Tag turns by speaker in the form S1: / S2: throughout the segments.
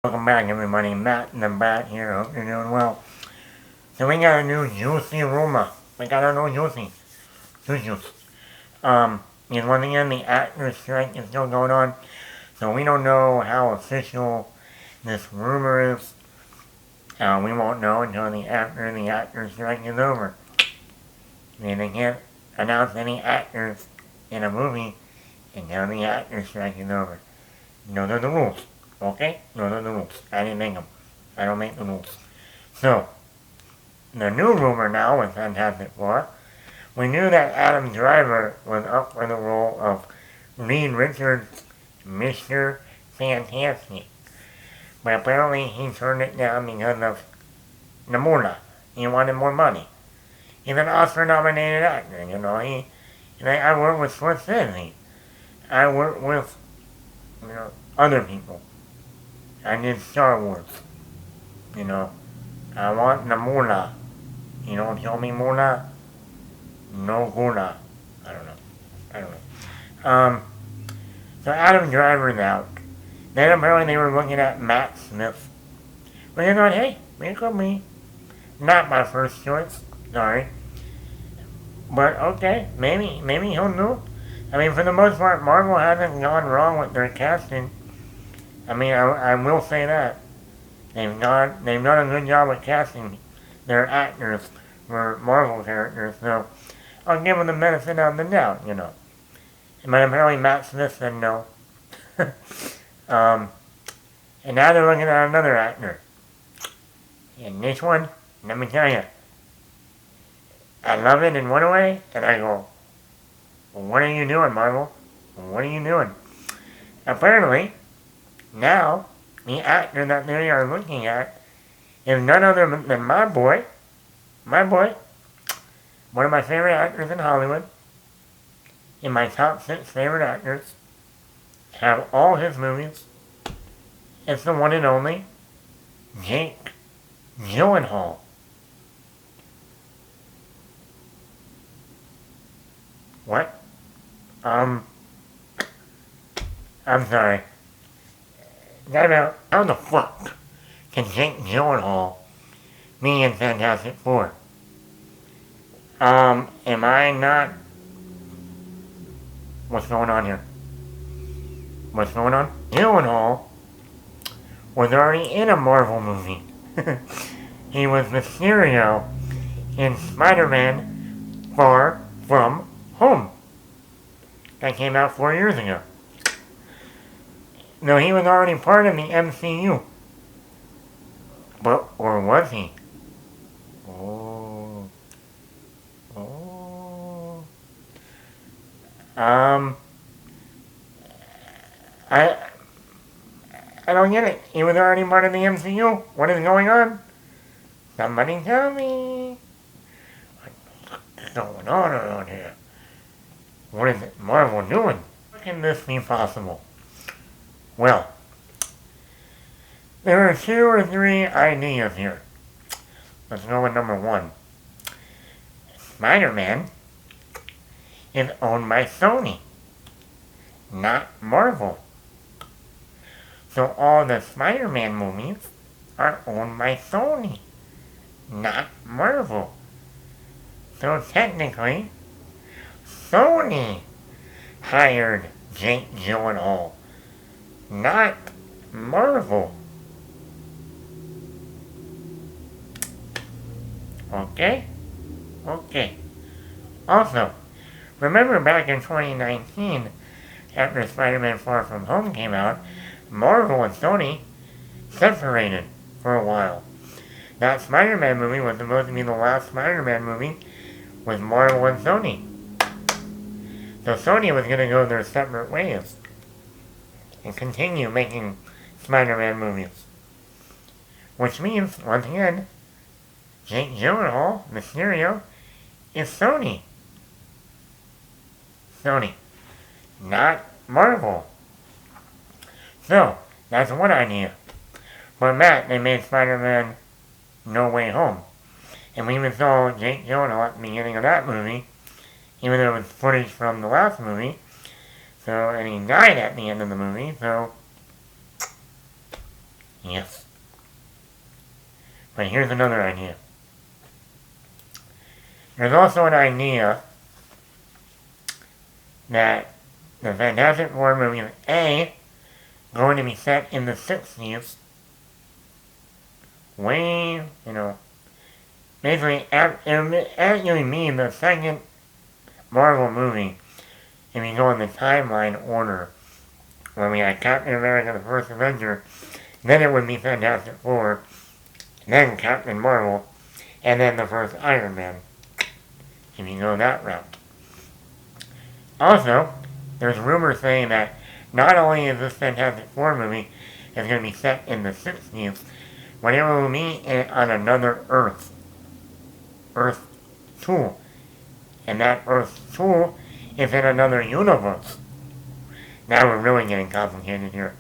S1: Welcome back, everybody. Matt and the Bat here. Hope you're doing well. So we got a new juicy rumor. We got a new juicy. Juice. And once again, the actors strike is still going on. So we don't know how official this rumor is. We won't know until after the actors strike is over. I mean, they can't announce any actors in a movie until the actors strike is over. Those are the rules. Okay? Those are the rules. I didn't make them. I don't make the rules. So, the new rumor now with Fantastic Four, we knew that Adam Driver was up for the role of Reed Richards' Mr. Fantastic. But apparently he turned it down because of the moolah. He wanted more money. He's an Oscar-nominated actor, I work with Scorsese. I work with, other people. I did Star Wars. I want the moolah. You don't tell me moolah, no guna. I don't know. So Adam Driver's out. Then apparently they were looking at Matt Smith. But they're going, hey, it could be. Not my first choice. Sorry. But okay, maybe he'll do. I mean, for the most part, Marvel hasn't gone wrong with their casting. I mean, I will say that. They've done a good job with casting their actors for Marvel characters, so I'll give them the benefit of the doubt, But apparently Matt Smith said no. And now they're looking at another actor. And this one, let me tell you, I love it in one way, and I go, well, what are you doing, Marvel? What are you doing? Apparently, now, the actor that they are looking at is none other than my boy, one of my favorite actors in Hollywood, in my top 6 favorite actors, have all his movies. It's the one and only Jake Gyllenhaal. What? I'm sorry. How the fuck can Jake Gyllenhaal be in Fantastic Four? Am I not... What's going on here? What's going on? Gyllenhaal was already in a Marvel movie. He was Mysterio in Spider-Man Far From Home. That came out 4 years ago. No, he was already part of the MCU. But, or was he? Oh. I don't get it. He was already part of the MCU. What is going on? Somebody tell me. What's going on around here? What is it Marvel doing? How can this be possible? Well, there are 2 or 3 ideas here. Let's go with number 1. Spider-Man is owned by Sony, not Marvel. So all the Spider-Man movies are owned by Sony, not Marvel. So technically, Sony hired Jake Gyllenhaal, not Marvel. Okay? Also, remember back in 2019, after Spider-Man Far From Home came out, Marvel and Sony separated for a while. That Spider-Man movie was supposed to be the last Spider-Man movie with Marvel and Sony. So Sony was going to go their separate ways and continue making Spider-Man movies. Which means, once again, Jake Gyllenhaal, Mysterio, is Sony. Sony, not Marvel. So, that's one idea. For Matt, they made Spider-Man No Way Home. And we even saw Jake Gyllenhaal at the beginning of that movie, even though it was footage from the last movie. So, and he died at the end of the movie, so Yes. But here's another idea. There's also an idea that the Fantastic Four movie is A, going to be set in the 60s, way, basically, it actually mean the second Marvel movie, if you go in the timeline order, when we had Captain America, the first Avenger, then it would be Fantastic Four, then Captain Marvel, and then the first Iron Man, if you go that route. Also, there's rumors saying that not only is this Fantastic Four movie is going to be set in the 60s, but it will be on another Earth. Earth 2. And that Earth 2 is in another universe. Now we're really getting complicated here.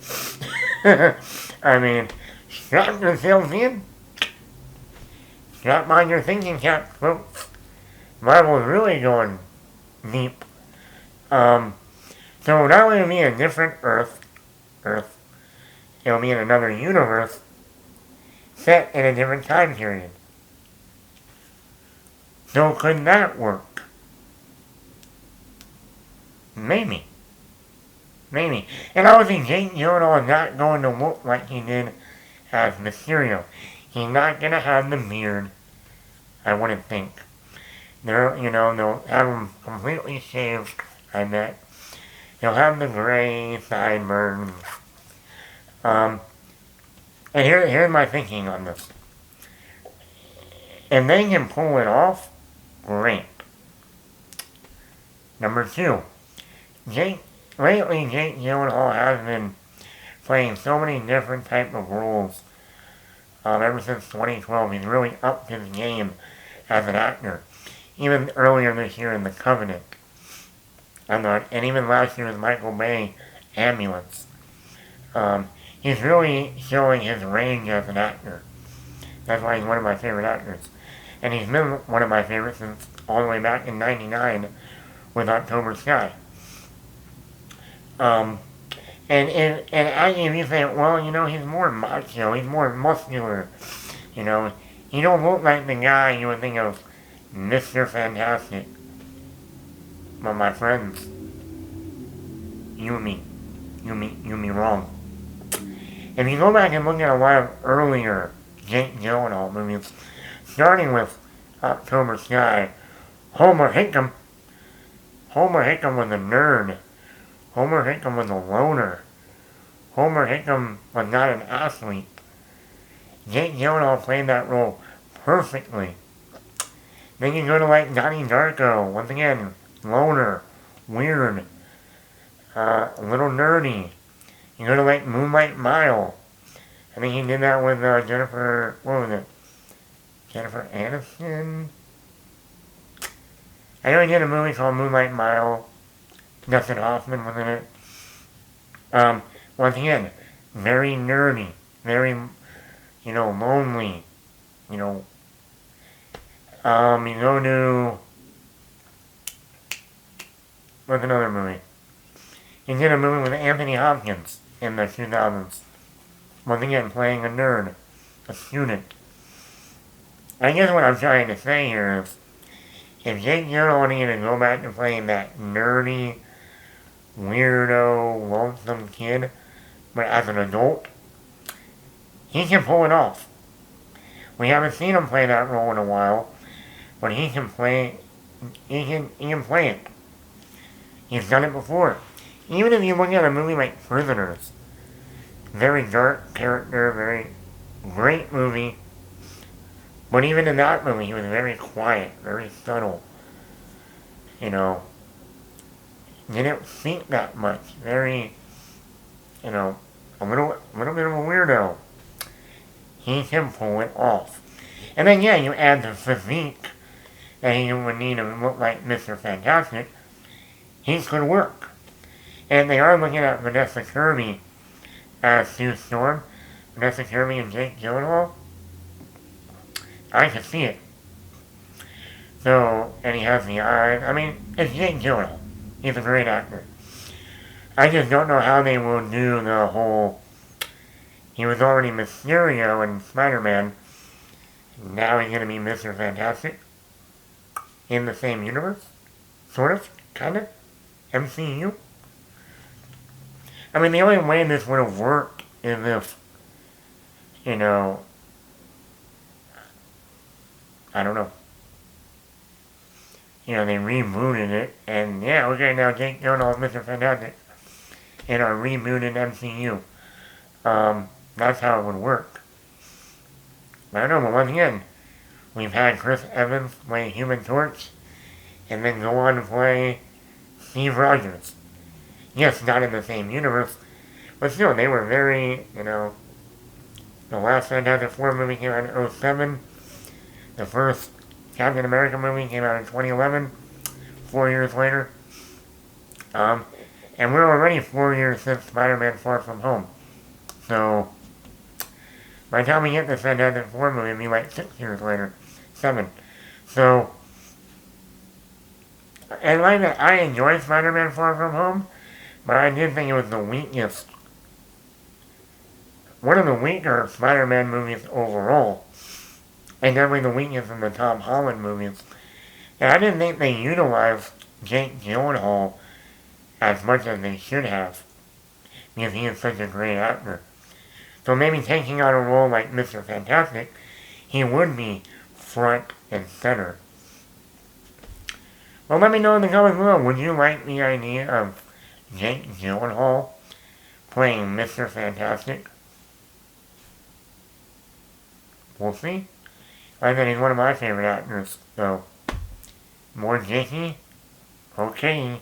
S1: I mean, strap yourselves in. Strap on your thinking cap, folks. Marvel's really going deep. So not only will it be a different Earth, it'll be in another universe, set in a different time period. So could that work? Maybe. And obviously Jake Gyllenhaal is not going to look like he did as Mysterio. He's not going to have the beard, I wouldn't think. They'll have him completely shaved, I bet. He'll have the gray sideburns. And here's my thinking on this. If they can pull it off, great. Number 2. Lately Jake Gyllenhaal has been playing so many different type of roles. Ever since 2012, he's really upped his game as an actor. Even earlier this year in The Covenant. And even last year with Michael Bay, Ambulance. He's really showing his range as an actor. That's why he's one of my favorite actors. And he's been one of my favorites since all the way back in '99 with October Sky. And if you say, well, he's more macho, he's more muscular, he don't look like the guy you would think of Mr. Fantastic. But my friends, you me wrong. If you go back and look at a lot of earlier Jake Gyllenhaal movies, starting with October Sky, Homer Hickam was a nerd. Homer Hickam was a loner. Homer Hickam was not an athlete. Jake Gyllenhaal played that role perfectly. Then you go to like Donnie Darko, once again, loner, weird, a little nerdy. You go to like Moonlight Mile. I think he did that with Jennifer Aniston? I know he did a movie called Moonlight Mile. Dustin Hoffman was in it. Once again, very nerdy, very, lonely, you go to, what's another movie? He did a movie with Anthony Hopkins in the 2000s. Once again, playing a nerd, a student. I guess what I'm trying to say here is, if Jake Gyllenhaal needed to go back to playing that nerdy, weirdo, lonesome kid, but as an adult, he can pull it off. We haven't seen him play that role in a while, but he can play it. He's done it before. Even if you look at a movie like Prisoners, very dark character, very great movie, but even in that movie he was very quiet, very subtle. Didn't think that much, very, a little bit of a weirdo. He can pull it off. And then you add the physique that he would need to look like Mr. Fantastic, he could work. And they are looking at Vanessa Kirby as Sue Storm. Vanessa Kirby and Jake Gyllenhaal. I can see it. So, and he has the eyes. I mean, it's Jake Gyllenhaal. He's a great actor. I just don't know how they will do the whole He was already Mysterio in Spider-Man. Now he's going to be Mr. Fantastic in the same universe? Sort of? Kind of? MCU? I mean, the only way this would have worked is if, you know, I don't know. You know, they rebooted it, and yeah, okay, now Jake Gyllenhaal is Mr. Fantastic in our rebooted MCU. That's how it would work. But I don't know, but once again, we've had Chris Evans play Human Torch, and then go on to play Steve Rogers. Yes, not in the same universe, but still, they were very, you know, the last Fantastic Four movie came out in '07. The first Captain America movie came out in 2011, 4 years later. And we're already 4 years since Spider-Man Far From Home. So, by the time we get the Fantastic Four movie, it'll be like 6 years later. 7. So, and like that, I enjoyed Spider-Man Far From Home, but I did think it was the weakest, one of the weaker Spider-Man movies overall. And definitely the weakest in the Tom Holland movies. And I didn't think they utilized Jake Gyllenhaal as much as they should have, because he is such a great actor. So maybe taking on a role like Mr. Fantastic, he would be front and center. Well, let me know in the comments below, would you like the idea of Jake Gyllenhaal playing Mr. Fantastic? We'll see. I think he's one of my favorite actors, so more Jakey? Okay.